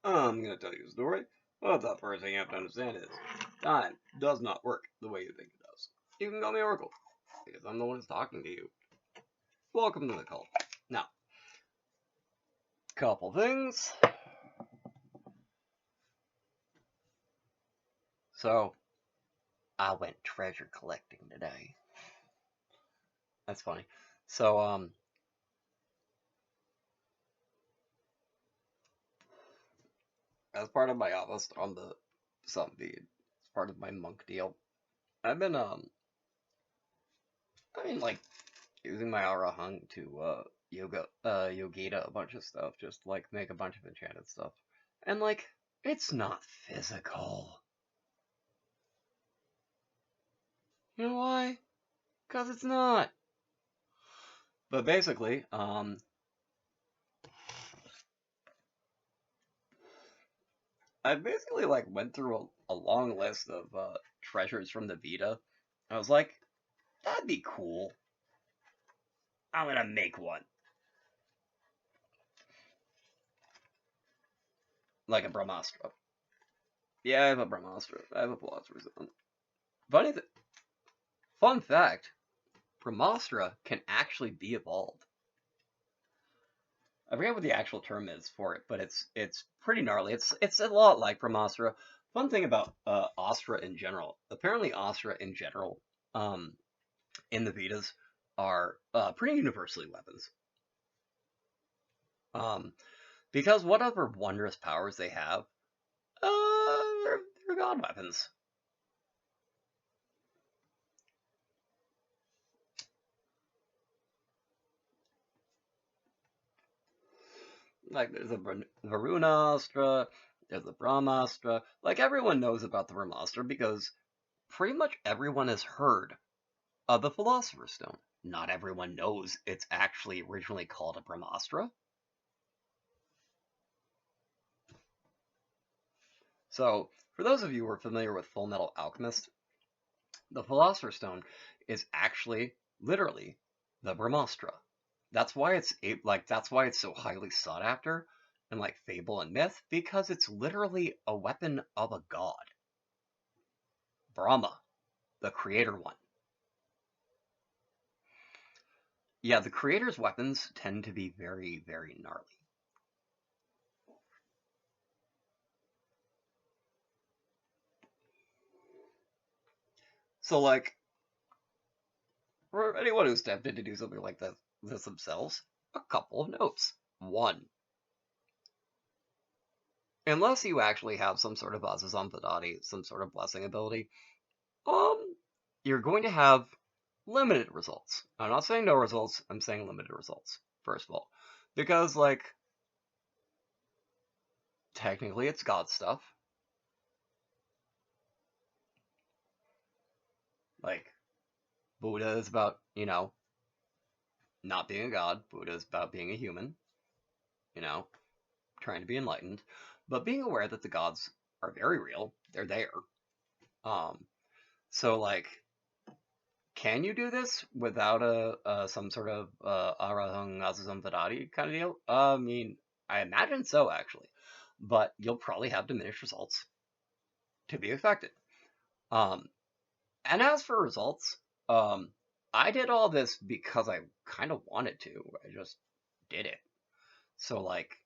I'm gonna tell you a story, but the first thing you have to understand is time does not work the way you think it does. You can call me Oracle, because I'm the one who's talking to you. Welcome to the cult. Now, couple things. So, I went treasure collecting today. That's funny. So, as part of my office on the sub feed, as part of my monk deal, I've been, like, using my aura hung to, yogita a bunch of stuff, just, like, make a bunch of enchanted stuff. And, like, it's not physical. You know why? Because it's not. But basically, I basically, like, went through a long list of, treasures from the Vita. I was like, that'd be cool. I'm gonna make one. Like a Brahmastra. Yeah, I have a Brahmastra. I have a Philosopher's Stone. Fun fact, Brahmastra can actually be evolved. I forget what the actual term is for it, but it's pretty gnarly. It's a lot like Brahmastra. Fun thing about Astra in general. Apparently, Astra in general, in the Vitas, are pretty universally weapons. Because whatever wondrous powers they have, they're god weapons. Like, there's a Varunastra, there's a Brahmastra. Like, everyone knows about the Brahmastra because pretty much everyone has heard of the Philosopher's Stone. Not everyone knows it's actually originally called a Brahmastra. So, for those of you who are familiar with Full Metal Alchemist, the Philosopher's Stone is actually, literally, the Brahmastra. That's why it's so highly sought after in like fable and myth, because it's literally a weapon of a god. Brahma, the creator one. Yeah, the creator's weapons tend to be very, very gnarly. So, like, for anyone who's tempted to do something like this themselves, a couple of notes. One, unless you actually have some sort of Azazampadati, some sort of blessing ability, you're going to have limited results. I'm not saying no results, I'm saying limited results, first of all. Because, like, technically it's God stuff. Like, Buddha is about, not being a god. Buddha is about being a human, trying to be enlightened. But being aware that the gods are very real, they're there. So, like, can you do this without some sort of Arahang Azazam Vidadi kind of deal? I mean, I imagine so, actually. But you'll probably have diminished results to be affected. And as for results, I did all this because I kind of wanted to. I just did it. So, like,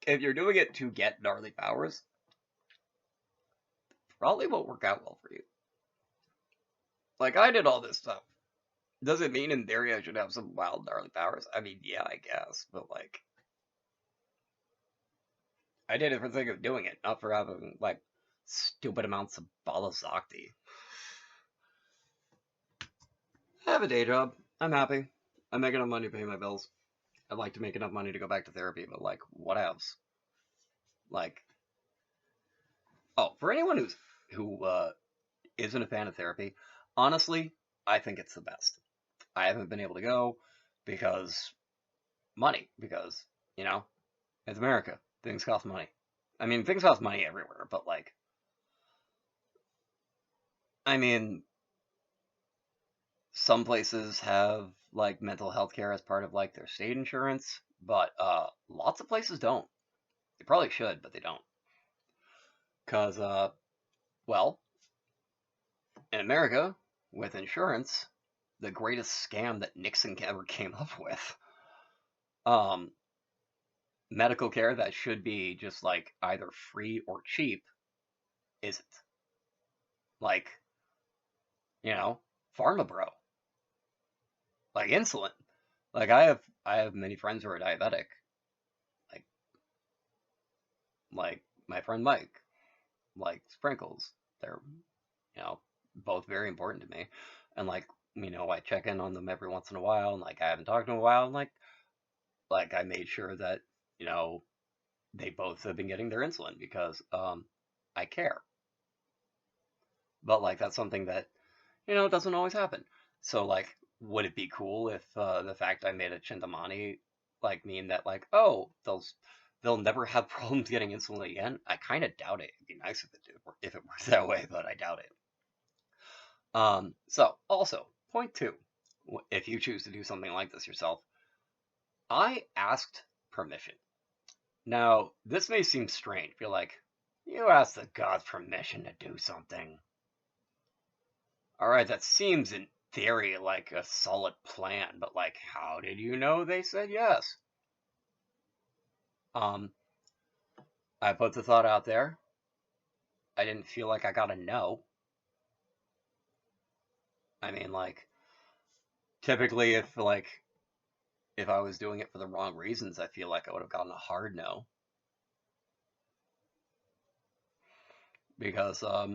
if you're doing it to get gnarly powers, probably won't work out well for you. Like, I did all this stuff. Does it mean in theory I should have some wild gnarly powers? I mean, yeah, I guess, but like, I did it for the sake of doing it, not for having like stupid amounts of Bala Zakti. I have a day job. I'm happy. I make enough money to pay my bills. I'd like to make enough money to go back to therapy, but like, what else? Like, oh, for anyone who isn't a fan of therapy, honestly, I think it's the best. I haven't been able to go because money, because, it's America. Things cost money. I mean, things cost money everywhere, but like, I mean, some places have like mental health care as part of like their state insurance, but lots of places don't. They probably should, but they don't. Cause well, in America, with insurance, the greatest scam that Nixon ever came up with, um, medical care that should be just like either free or cheap isn't. Like, Pharma Bro, like insulin. Like I have many friends who are diabetic, like like my friend Mike, like sprinkles. They're, both very important to me. And like, I check in on them every once in a while, and like I haven't talked to them in a while, and like I made sure that, you know, they both have been getting their insulin because I care. But like that's something that, doesn't always happen. So like would it be cool if the fact I made a Chintamani like mean that like, oh, they'll never have problems getting insulin again? I kind of doubt it. It'd be nice if it worked that way, but I doubt it. So also, point two, if you choose to do something like this yourself, I asked permission. Now, this may seem strange. You're like, you asked the gods permission to do something. Alright, that seems in theory like a solid plan, but like, how did you know they said yes? Um, I put the thought out there. I didn't feel like I got a no. I mean, like, typically if I was doing it for the wrong reasons, I feel like I would have gotten a hard no. Because I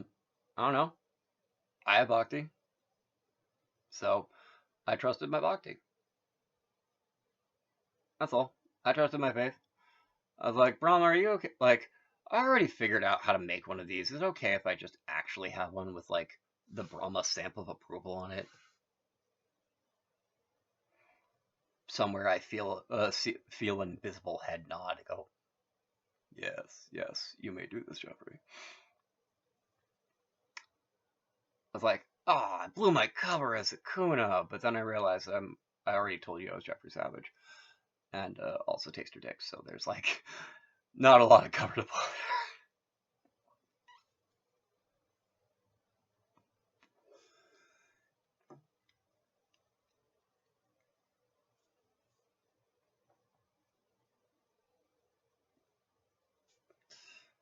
don't know. I have bhakti, so I trusted my bhakti. That's all. I trusted my faith. I was like, Brahma, are you okay? Like, I already figured out how to make one of these. Is it okay if I just actually have one with like the Brahma stamp of approval on it? Somewhere I feel an invisible head nod. Go, yes, yes, you may do this, Jeffrey. I was like, oh, I blew my cover as a Kuna, but then I realized I already told you I was Jeffrey Savage, and also Taster Dick, so there's like not a lot of cover to blow there.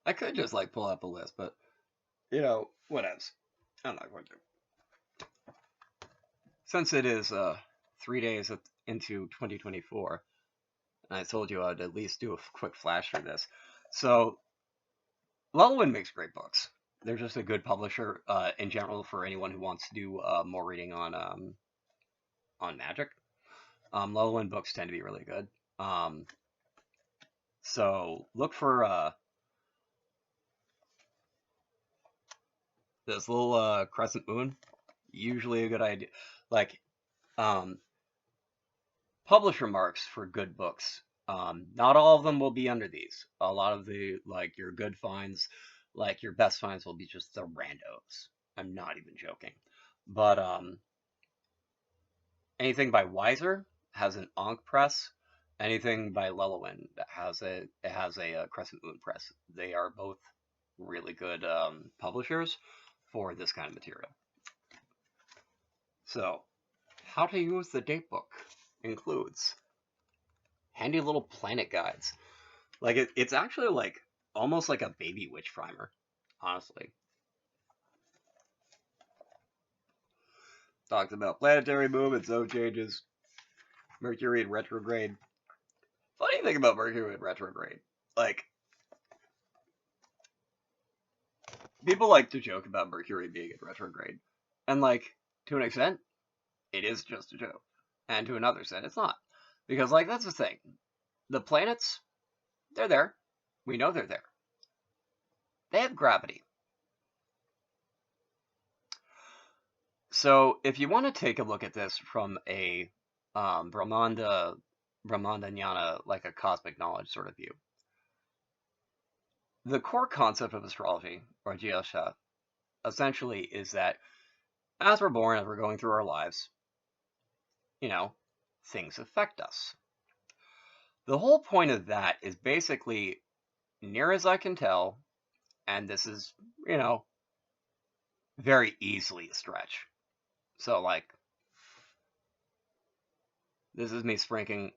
I could just like pull up a list, but what else? I'm not going to. Since it is 3 days into 2024, and I told you I'd at least do a quick flash through this. So, Llewellyn makes great books. They're just a good publisher in general for anyone who wants to do more reading on magic. Llewellyn books tend to be really good. So look for this little crescent moon. Usually a good idea. Like publisher marks for good books. Not all of them will be under these. A lot of the like your good finds, like your best finds, will be just the randos. I'm not even joking. But anything by Weiser has an Ankh press. Anything by Llewellyn that has a Crescent Moon press. They are both really good publishers for this kind of material. So, how to use the date book includes handy little planet guides. Like it's actually like almost like a baby witch primer, honestly. Talks about planetary movements, zone changes, Mercury in retrograde. Funny thing about Mercury in retrograde, like people like to joke about Mercury being in retrograde, and like to an extent, it is just a joke, and to another extent, it's not, because like that's the thing, the planets, they're there, we know they're there, they have gravity. So if you want to take a look at this from a Brahmanda Jnana, like a cosmic knowledge sort of view, the core concept of astrology, or Jyosha, essentially is that as we're born, as we're going through our lives, you know, things affect us. The whole point of that is basically, near as I can tell, and this is, very easily a stretch. So, like, this is me sprinkling,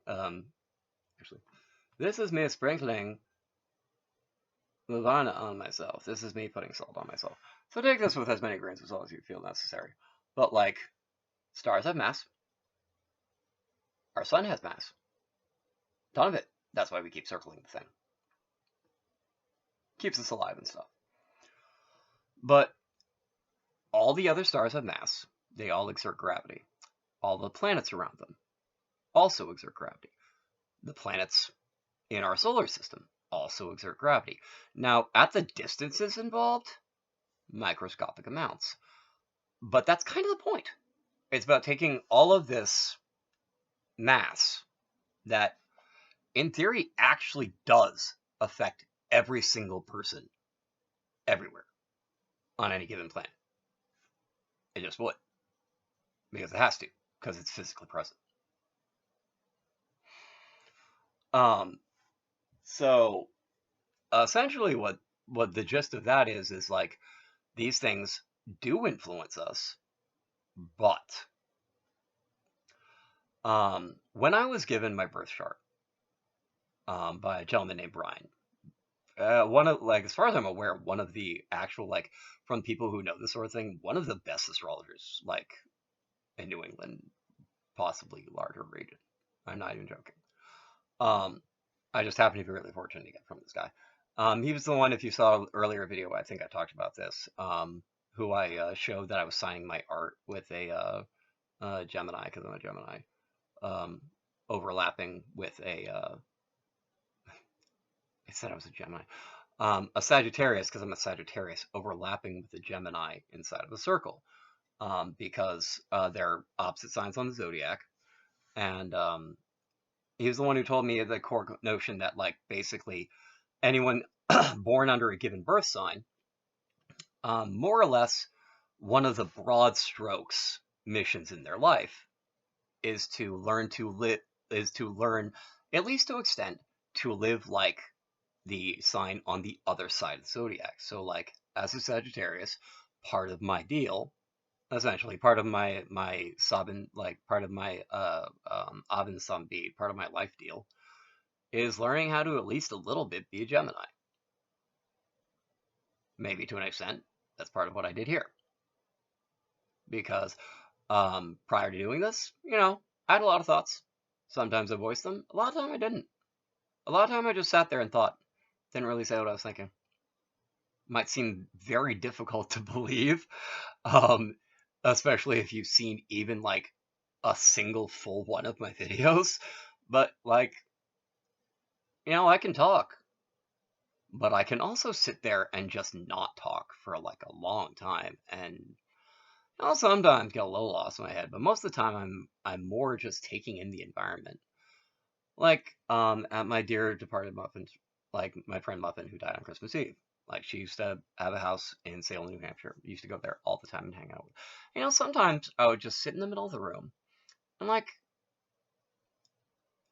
actually, this is me sprinkling Lavana on myself. This is me putting salt on myself. So take this with as many grains of salt as you feel necessary. But, like, stars have mass. Our sun has mass. Ton of it. That's why we keep circling the thing. Keeps us alive and stuff. But all the other stars have mass. They all exert gravity. All the planets around them also exert gravity. The planets in our solar system also exert gravity. Now, at the distances involved, microscopic amounts. But that's kind of the point. It's about taking all of this mass that, in theory, actually does affect every single person everywhere on any given planet. It just would. Because it has to. Because it's physically present. So essentially what the gist of that is like, these things do influence us, but when I was given my birth chart by a gentleman named Brian, one of, like, as far as I'm aware, one of the actual, like, from people who know this sort of thing, one of the best astrologers, like, in New England, possibly larger region. I'm not even joking. I just happen to be really fortunate to get from this guy. He was the one, if you saw earlier video, I think I talked about this, who I showed that I was signing my art with a Gemini, because I'm a Gemini, overlapping with I said I was a Gemini, a Sagittarius, because I'm a Sagittarius, overlapping with a Gemini inside of a circle, because they're opposite signs on the zodiac, and he was the one who told me the core notion that, like, basically anyone born under a given birth sign, more or less, one of the broad strokes missions in their life is to learn, at least to extent, to live like the sign on the other side of the zodiac. So, like, as a Sagittarius, part of my deal, essentially, part of my Sabin, like, part of my Abin Sambi, part of my life deal, is learning how to at least a little bit be a Gemini. Maybe to an extent, that's part of what I did here. Because prior to doing this, I had a lot of thoughts. Sometimes I voiced them. A lot of time I didn't. A lot of time I just sat there and thought. Didn't really say what I was thinking. Might seem very difficult to believe, especially if you've seen even, like, a single full one of my videos. But, like, I can talk. But I can also sit there and just not talk for, like, a long time, and I'll sometimes get a little lost in my head, but most of the time I'm more just taking in the environment. Like, at my dear departed Muffin, like, my friend Muffin, who died on Christmas Eve. Like, she used to have a house in Salem, New Hampshire. Used to go there all the time and hang out. Sometimes I would just sit in the middle of the room, and, like,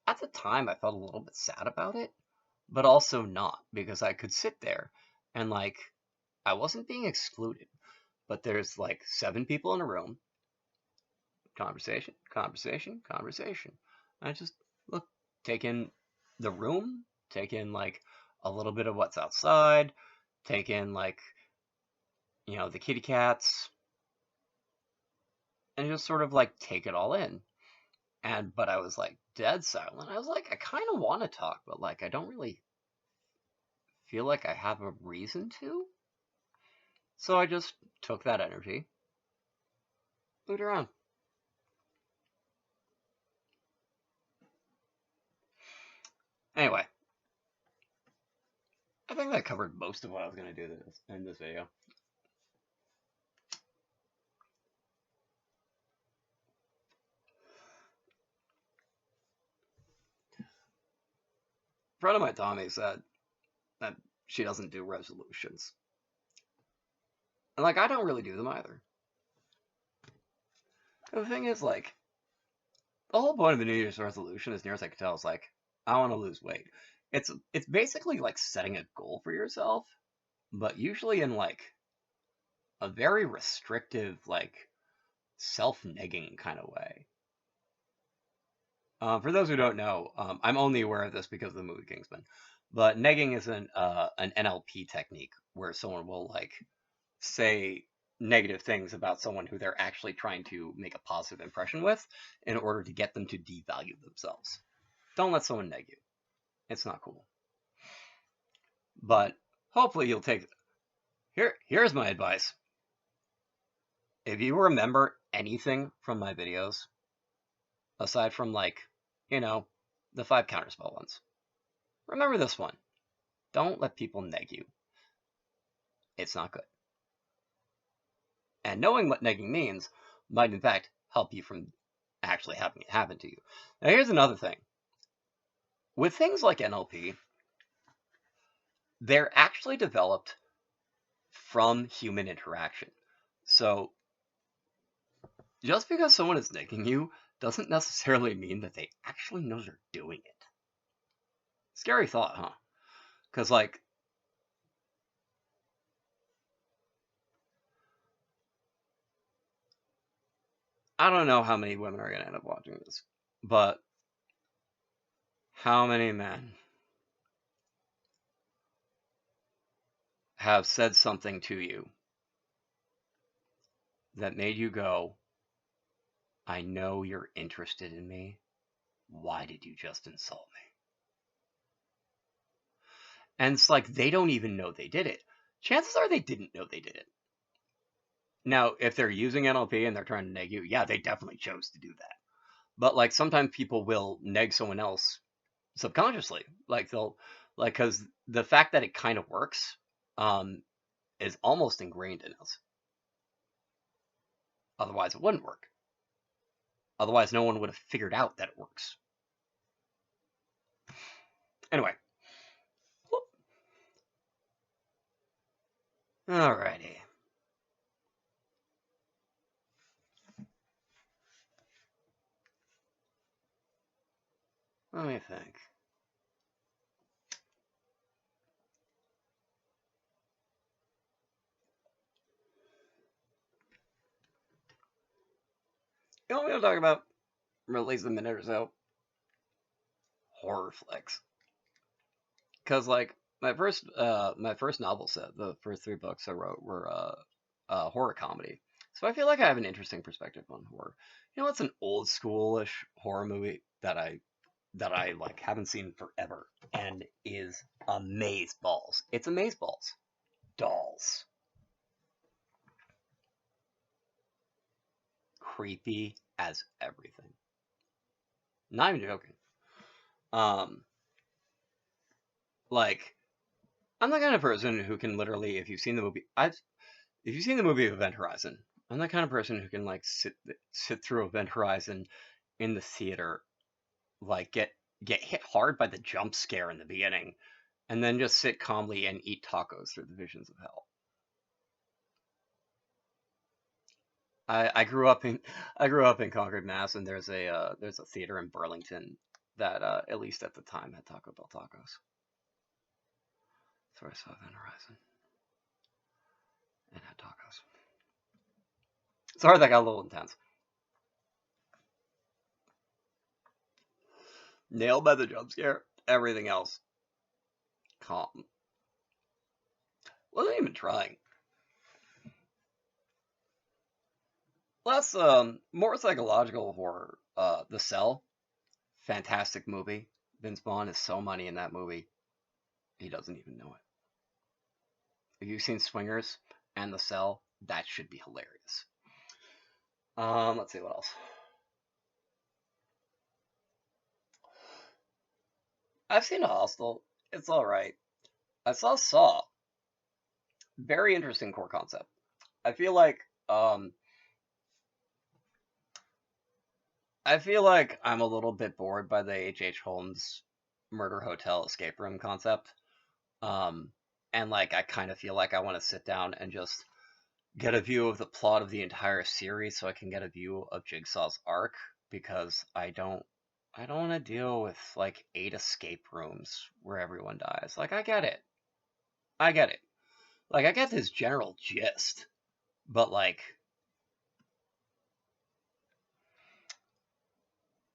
at the time I felt a little bit sad about it, but also not, because I could sit there and, like, I wasn't being excluded, but there's, like, 7 people in a room. Conversation, conversation, conversation. I just take in the room, take in, like, a little bit of what's outside, take in, like, the kitty cats, and just sort of, like, take it all in. But I was, like, dead silent. I was like, I kind of want to talk, but, like, I don't really feel like I have a reason to. So I just took that energy, moved around. Anyway, I think that covered most of what I was going to do in this video. A friend of mine, Tommy, said that she doesn't do resolutions. And, like, I don't really do them either. The thing is, like, the whole point of a New Year's resolution, as near as I can tell, is like, I want to lose weight. It's basically like setting a goal for yourself, but usually in like a very restrictive, like self-negging kind of way. For those who don't know, I'm only aware of this because of the movie Kingsman. But negging is an NLP technique where someone will like say negative things about someone who they're actually trying to make a positive impression with in order to get them to devalue themselves. Don't let someone neg you. It's not cool. But hopefully you'll take here's my advice. If you remember anything from my videos, aside from like, you know, the 5 counterspell ones, remember this one. Don't let people neg you. It's not good. And knowing what negging means might in fact help you from actually having it happen to you. Now here's another thing. With things like NLP, they're actually developed from human interaction. So just because someone is negging you doesn't necessarily mean that they actually know they're doing it. Scary thought, huh? Because like, I don't know how many women are going to end up watching this, but how many men have said something to you that made you go, I know you're interested in me. Why did you just insult me? And it's like they don't even know they did it. Chances are they didn't know they did it. Now, if they're using NLP and they're trying to neg you, yeah, they definitely chose to do that. But like sometimes people will neg someone else subconsciously. Like they'll like because the fact that it kind of works is almost ingrained in us. Otherwise, it wouldn't work. Otherwise, no one would have figured out that it works. Anyway. Alrighty. Let me think. You know what I'm going to talk about? For at least a minute or so. Horror flicks. Because like my first novel set, the first 3 books I wrote were horror comedy. So I feel like I have an interesting perspective on horror. You know, it's an old schoolish horror movie that I like haven't seen forever and is amazeballs. It's amazeballs. Dolls. Creepy as everything. Not even joking. Um, like I'm the kind of person who can literally, if you've seen the movie, if you've seen the movie Event Horizon, I'm the kind of person who can like sit through Event Horizon in the theater, like get hit hard by the jump scare in the beginning, and then just sit calmly and eat tacos through the visions of hell. I grew up in Concord, Mass, and there's a theater in Burlington that at least at the time had Taco Bell tacos. So I saw Event Horizon and had tacos. Sorry, that got a little intense. Nailed by the jump scare. Everything else, calm. Wasn't even trying. Less, more psychological horror. The Cell, fantastic movie. Vince Vaughn is so money in that movie. He doesn't even know it. If you've seen Swingers and The Cell, that should be hilarious. Let's see what else. I've seen Hostel. It's all right. I saw Saw. Very interesting core concept. I feel like I'm a little bit bored by the H.H. Holmes murder hotel escape room concept. And like I kind of feel like I want to sit down and just get a view of the plot of the entire series so I can get a view of Jigsaw's arc because I don't want to deal with like 8 escape rooms where everyone dies. Like, I get it. I get it. Like, I get this general gist, but like,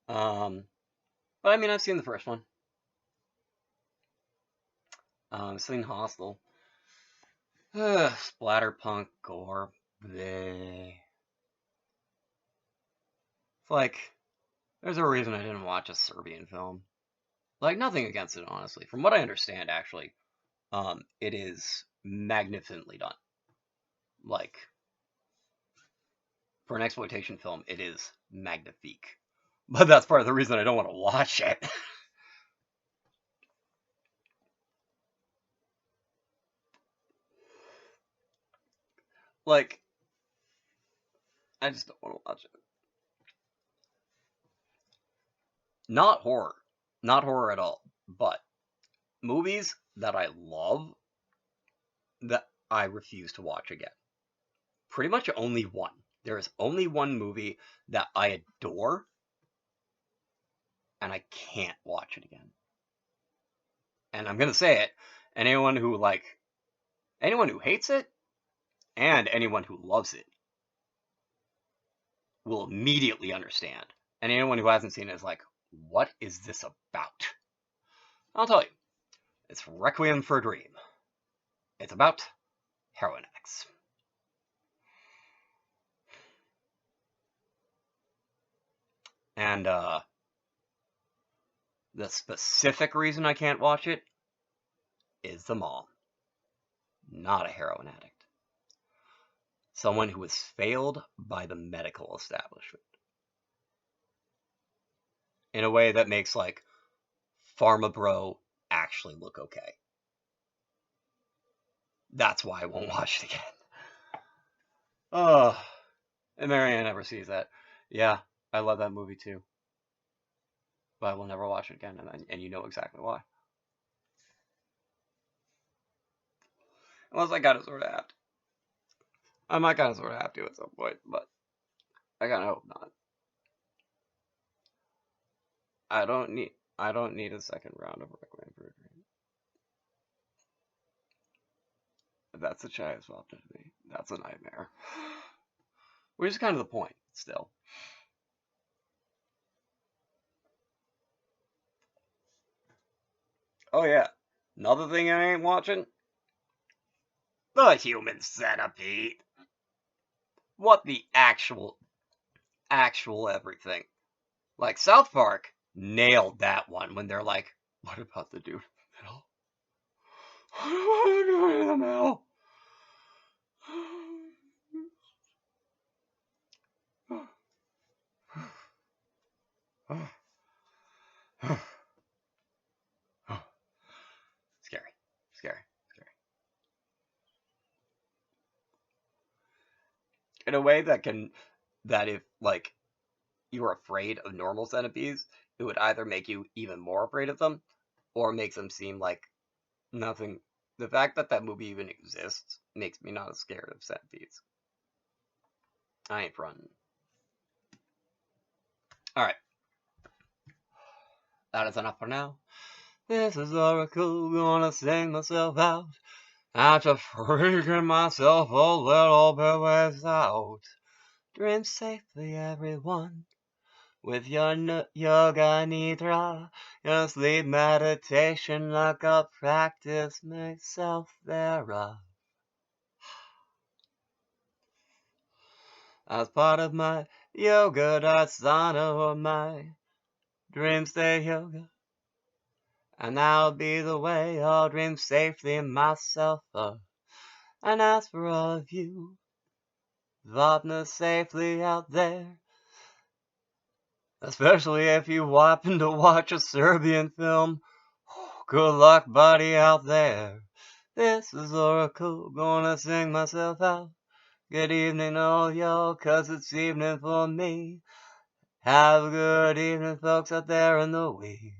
but I mean, I've seen the first one. I've seen Hostel. Splatterpunk gore. Bleh. It's like, there's a reason I didn't watch a Serbian film. Like, nothing against it, honestly. From what I understand, actually, it is magnificently done. Like, for an exploitation film, it is magnifique. But that's part of the reason I don't want to watch it. Like, I just don't want to watch it. Not horror. Not horror at all. But movies that I love that I refuse to watch again. Pretty much only one. There is only one movie that I adore, and I can't watch it again. And I'm gonna say it, and anyone who hates it, and anyone who loves it, will immediately understand. And anyone who hasn't seen it is like, what is this about? I'll tell you. It's Requiem for a Dream. It's about heroin addicts. And the specific reason I can't watch it is the mom. Not a heroin addict. Someone who was failed by the medical establishment. In a way that makes, like, Pharma Bro actually look okay. That's why I won't watch it again. Oh, and Marianne never sees that. Yeah, I love that movie too. But I will never watch it again, and you know exactly why. Unless I gotta sort of have to. I might gotta sort of have to at some point, but I gotta hope not. I don't need a second round of Requiem for a Dream. That's a chai swapped into me. That's a nightmare. Which is kind of the point, still. Oh yeah. Another thing I ain't watching? The Human Centipede. What the actual everything. Like, South Park nailed that one when they're like, what about the dude in the middle? What about the dude in the middle? Scary. Scary. Scary. In a way that if, like, you were afraid of normal centipedes, it would either make you even more afraid of them, or makes them seem like nothing. The fact that that movie even exists makes me not as scared of centipedes. I ain't frontin'. Alright. That is enough for now. This is Oracle, gonna sing myself out. After freaking myself a little bit ways out. Dream safely, everyone. With your yoganidrA, your sleep meditation like a practice makes self thereof. As part of my yoga dasana or my dream state yoga. And that'll be the way I'll dream safely myself up. And as for all of you, Vapna safely out there. Especially if you happen to watch a Serbian film. Good luck, buddy, out there. This is Oracle, gonna sing myself out. Good evening, all y'all, 'cause it's evening for me. Have a good evening, folks, out there in the wee.